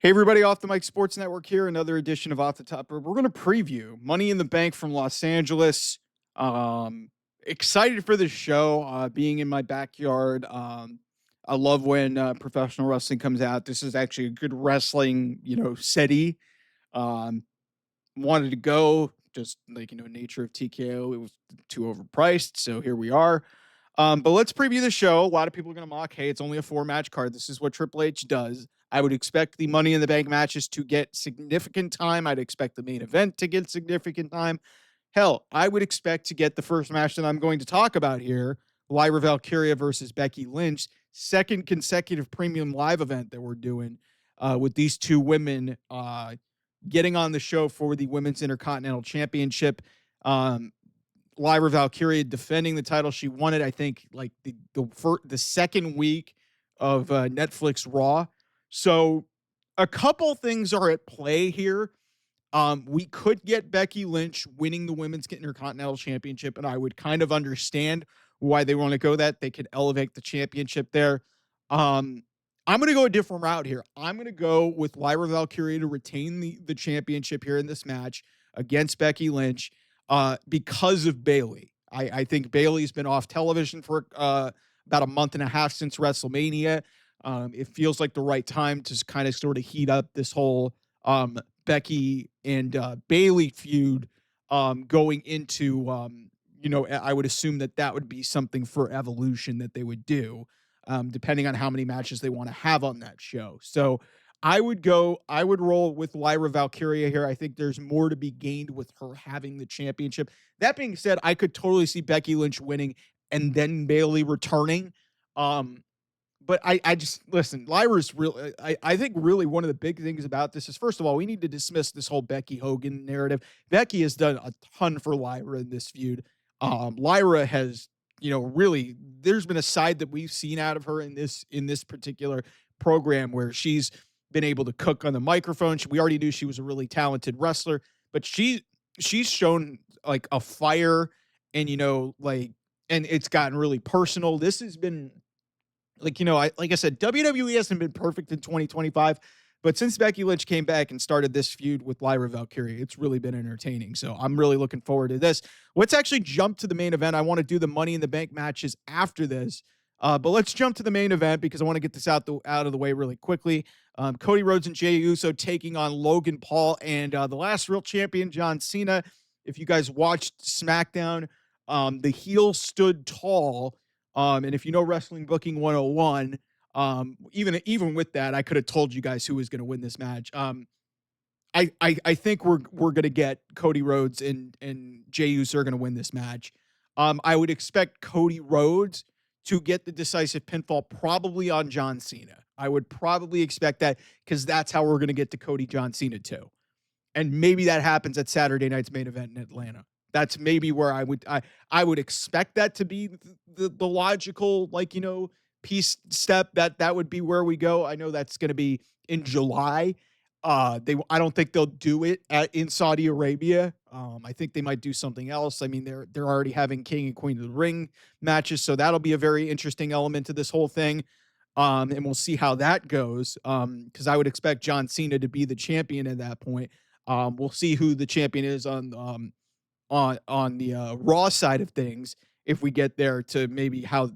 Hey, everybody, Off the Mic Sports Network here. Another edition of Off the Top. We're going to preview Money in the Bank from Los Angeles. Excited for this show, being in my backyard. I love when professional wrestling comes out. This is actually a good wrestling, city. Um, Wanted to go, just like, nature of TKO. It was too overpriced. So here we are. But let's preview the show. A lot of people are going to mock, hey, it's only a 4-match card. This is what Triple H does. I would expect the Money in the Bank matches to get significant time. I'd expect the main event to get significant time. Hell, I would expect to get the first match that I'm going to talk about here, Lyra Valkyria versus Becky Lynch, second consecutive premium live event that we're doing with these two women getting on the show for the Women's Intercontinental Championship. Um, Lyra Valkyria defending the title. She won it, I think, like the second week of Netflix Raw. So a couple things are at play here. We could get Becky Lynch winning the Women's Intercontinental Championship, and I would kind of understand why they want to go that. They could elevate the championship there. I'm going to go a different route here. I'm going to go with Lyra Valkyria to retain the championship here in this match against Becky Lynch because of Bayley. I think Bayley's been off television for about a month and a half since WrestleMania. It feels like the right time to kind of sort of heat up this whole Becky and Bayley feud going into, I would assume that would be something for Evolution that they would do, depending on how many matches they want to have on that show. So I would roll with Lyra Valkyria here. I think there's more to be gained with her having the championship. That being said, I could totally see Becky Lynch winning and then Bayley returning. But I just listen, Lyra's real. I think really one of the big things about this is, first of all, we need to dismiss this whole Becky Hogan narrative. Becky has done a ton for Lyra in this feud. Lyra has, really, there's been a side that we've seen out of her in this particular program where she's been able to cook on the microphone. We already knew she was a really talented wrestler, but she's shown like a fire, and and it's gotten really personal. This has been like I said, WWE hasn't been perfect in 2025, but since Becky Lynch came back and started this feud with Lyra Valkyria, it's really been entertaining. So I'm really looking forward to this. Let's actually jump to the main event. I want to do the Money in the Bank matches after this. But let's jump to the main event because I want to get this out of the way really quickly. Cody Rhodes and Jey Uso taking on Logan Paul and the last real champion, John Cena. If you guys watched SmackDown, the heel stood tall. And if you know Wrestling Booking 101, even with that, I could have told you guys who was going to win this match. I think we're going to get Cody Rhodes and Jey Uso are going to win this match. I would expect Cody Rhodes to get the decisive pinfall probably on John Cena. I would probably expect that because that's how we're going to get to Cody John Cena too. And maybe that happens at Saturday night's main event in Atlanta. That's maybe where I would expect that to be the logical, piece step. That would be where we go. I know that's going to be in July. I don't think they'll do it in Saudi Arabia. I think they might do something else. I mean, they're already having King and Queen of the Ring matches, so that'll be a very interesting element to this whole thing. And we'll see how that goes. Because I would expect John Cena to be the champion at that point. We'll see who the champion is on the Raw side of things if we get there to maybe how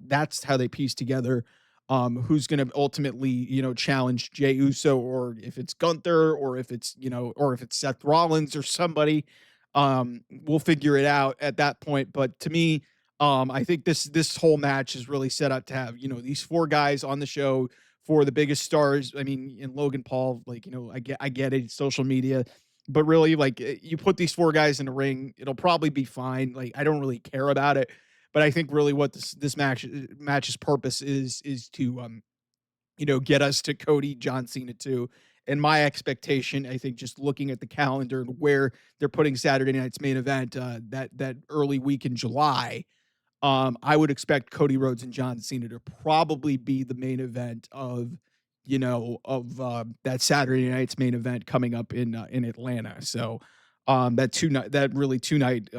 they piece together who's going to ultimately challenge Jey Uso, or if it's Gunther, or if it's Seth Rollins or somebody. We'll figure it out at that point. But to me, I think this whole match is really set up to have these four guys on the show for the biggest stars. I mean, in Logan Paul, I get it, social media. But really, you put these four guys in the ring, it'll probably be fine. I don't really care about it. But I think really what this match's purpose is to get us to Cody John Cena too. And my expectation, I think, just looking at the calendar and where they're putting Saturday night's main event, that early week in July, I would expect Cody Rhodes and John Cena to probably be the main event of that Saturday night's main event coming up in Atlanta. So that two night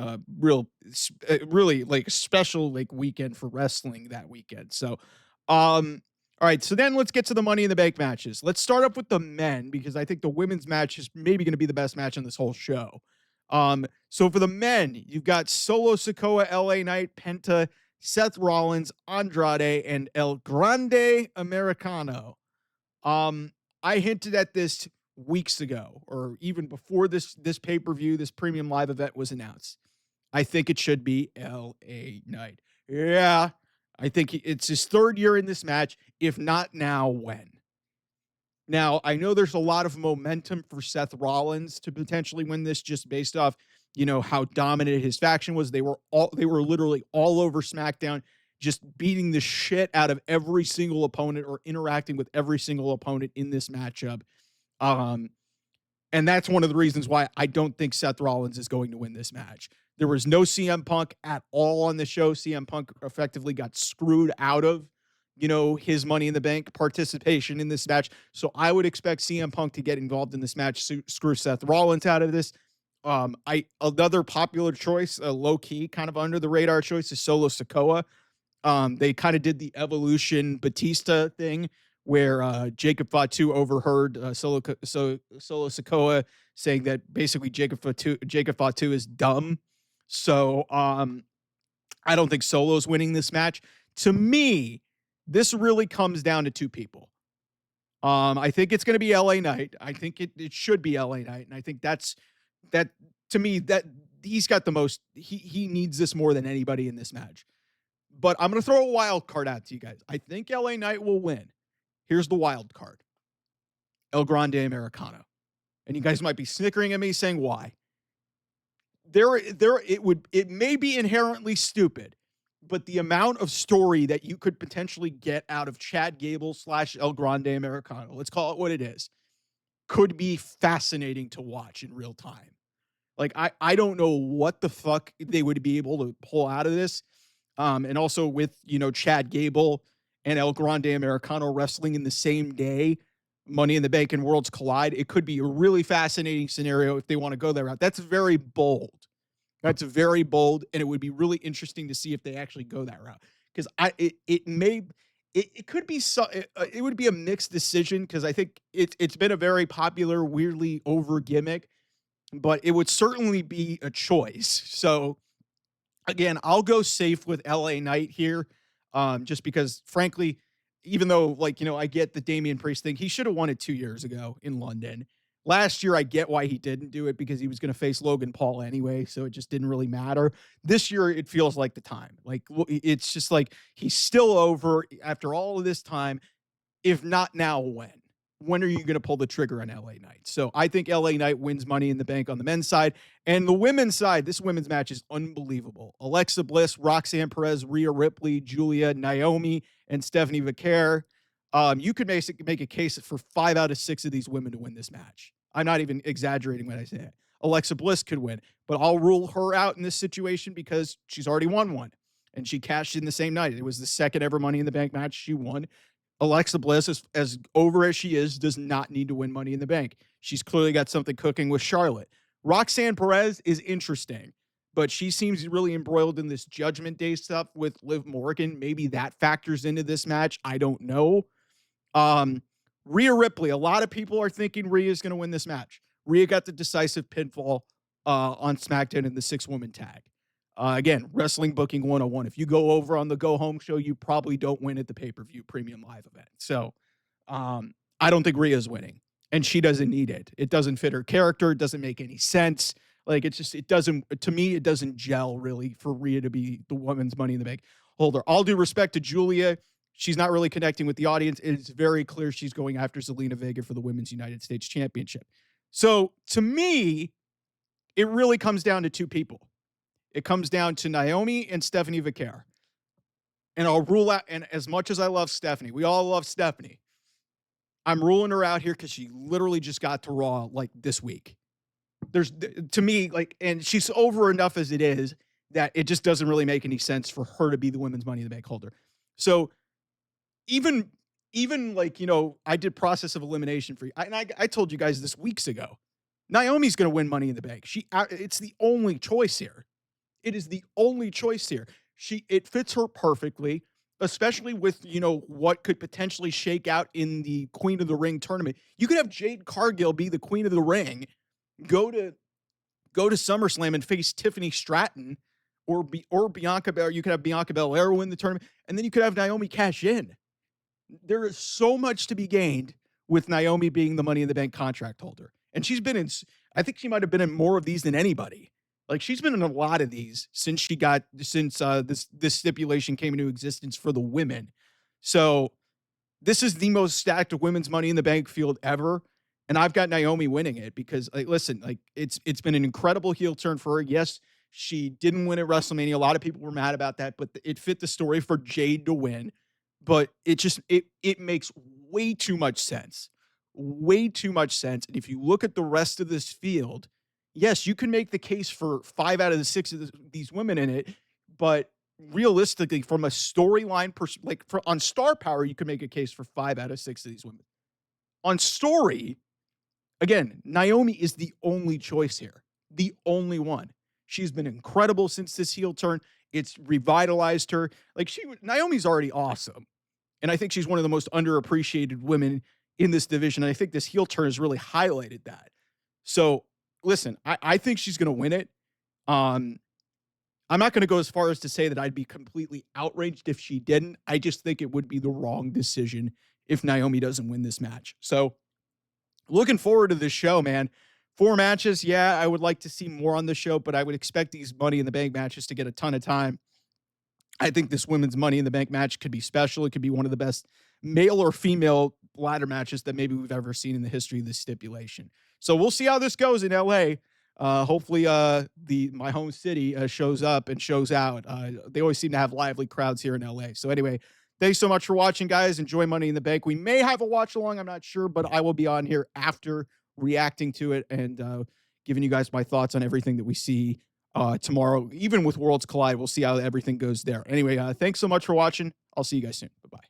really like special weekend for wrestling that weekend. So All right, so then let's get to the Money in the Bank matches. Let's start up with the men because I think the women's match is maybe going to be the best match on this whole show. So for the men, you've got Solo Sikoa, LA Knight, Penta, Seth Rollins, Andrade, and El Grande Americano. Um, I hinted at this weeks ago, or even before this pay-per-view, this premium live event was announced. I think it should be LA Knight. Yeah, I think it's his third year in this match. If not now, when? Now, I know there's a lot of momentum for Seth Rollins to potentially win this just based off, how dominant his faction was. They were literally all over SmackDown, just beating the shit out of every single opponent or interacting with every single opponent in this matchup. Um, and that's one of the reasons why I don't think Seth Rollins is going to win this match. There was no CM Punk at all on the show. CM Punk effectively got screwed out of, his Money in the Bank participation in this match. So I would expect CM Punk to get involved in this match, screw Seth Rollins out of this. Another popular choice, a low key, kind of under the radar choice is Solo Sikoa. They kind of did the Evolution Batista thing where Jacob Fatu overheard Solo Sikoa saying that basically Jacob Fatu is dumb. So I don't think Solo's winning this match. To me, this really comes down to two people. I think it's going to be LA Knight. I think it should be LA Knight, and I think that to me that he's got the most. He needs this more than anybody in this match. But I'm going to throw a wild card out to you guys. I think LA Knight will win. Here's the wild card. El Grande Americano. And you guys might be snickering at me saying why. It may be inherently stupid, but the amount of story that you could potentially get out of Chad Gable / El Grande Americano, let's call it what it is, could be fascinating to watch in real time. Like, I don't know what the fuck they would be able to pull out of this. And also with, Chad Gable and El Grande Americano wrestling in the same day, Money in the Bank and Worlds collide. It could be a really fascinating scenario if they want to go that route. That's very bold. That's very bold, and it would be really interesting to see if they actually go that route. Because it could be it would be a mixed decision because I think it's been a very popular, weirdly over gimmick, but it would certainly be a choice. So again, I'll go safe with LA Knight here, just because, frankly, even though, I get the Damian Priest thing, he should have won it 2 years ago in London. Last year, I get why he didn't do it because he was going to face Logan Paul anyway, so it just didn't really matter. This year, it feels like the time. Like, it's just like he's still over after all of this time. If not now, when? When are you going to pull the trigger on LA Knight? So I think LA Knight wins Money in the Bank on the men's side. And the women's side, this women's match is unbelievable. Alexa Bliss, Roxanne Perez, Rhea Ripley, Julia, Naomi, and Stephanie Vaquer. You could make a case for 5 out of 6 of these women to win this match. I'm not even exaggerating when I say it. Alexa Bliss could win, but I'll rule her out in this situation because she's already won one. And she cashed in the same night. It was the second ever Money in the Bank match she won. Alexa Bliss, as over as she is, does not need to win Money in the Bank. She's clearly got something cooking with Charlotte. Roxanne Perez is interesting, but she seems really embroiled in this Judgment Day stuff with Liv Morgan. Maybe that factors into this match. I don't know. Rhea Ripley, a lot of people are thinking Rhea is going to win this match. Rhea got the decisive pinfall on SmackDown in the 6-woman tag. Again, Wrestling Booking 101. If you go over on the Go Home show, you probably don't win at the pay-per-view premium live event. So I don't think Rhea's winning, and she doesn't need it. It doesn't fit her character. It doesn't make any sense. Like, it doesn't, to me, it doesn't gel really for Rhea to be the women's Money in the Bank holder. All due respect to Julia. She's not really connecting with the audience. It's very clear she's going after Zelina Vega for the Women's United States Championship. So to me, it really comes down to two people. It comes down to Naomi and Stephanie Vaquer. And I'll rule out, and as much as I love Stephanie, we all love Stephanie, I'm ruling her out here because she literally just got to Raw like this week. To me, and she's over enough as it is that it just doesn't really make any sense for her to be the women's Money in the Bank holder. So even I did process of elimination for you. I told you guys this weeks ago. Naomi's going to win Money in the Bank. It's the only choice here. It is the only choice here. It fits her perfectly. especially with, what could potentially shake out in the Queen of the Ring tournament. You could have Jade Cargill be the Queen of the Ring, go to SummerSlam and face Tiffany Stratton, or Bianca Belair. You could have Bianca Belair win the tournament, and then you could have Naomi cash in. There is so much to be gained with Naomi being the Money in the Bank contract holder. And she's been in, I think she might have been in more of these than anybody. Like, she's been in a lot of these since this stipulation came into existence for the women. So this is the most stacked women's Money in the Bank field ever. And I've got Naomi winning it because, like, listen, like, it's been an incredible heel turn for her. Yes, she didn't win at WrestleMania. A lot of people were mad about that, but it fit the story for Jade to win. But it makes way too much sense. Way too much sense. And if you look at the rest of this field, yes, you can make the case for 5 out of the 6 of these women in it, but realistically, from a storyline, on star power, you can make a case for 5 out of 6 of these women. On story, again, Naomi is the only choice here, the only one. She's been incredible since this heel turn. It's revitalized her. Like, Naomi's already awesome, and I think she's one of the most underappreciated women in this division. And I think this heel turn has really highlighted that. So, listen, I think she's going to win it. I'm not going to go as far as to say that I'd be completely outraged if she didn't. I just think it would be the wrong decision if Naomi doesn't win this match. So, looking forward to this show, man. 4 matches. Yeah, I would like to see more on the show, but I would expect these Money in the Bank matches to get a ton of time. I think this women's Money in the Bank match could be special. It could be one of the best male or female ladder matches that maybe we've ever seen in the history of this stipulation. So we'll see how this goes in LA. Hopefully, my home city shows up and shows out. They always seem to have lively crowds here in LA. So anyway, thanks so much for watching, guys. Enjoy Money in the Bank. We may have a watch along. I'm not sure, but I will be on here after reacting to it and giving you guys my thoughts on everything that we see tomorrow. Even with Worlds Collide, we'll see how everything goes there. Anyway, thanks so much for watching. I'll see you guys soon. Bye-bye.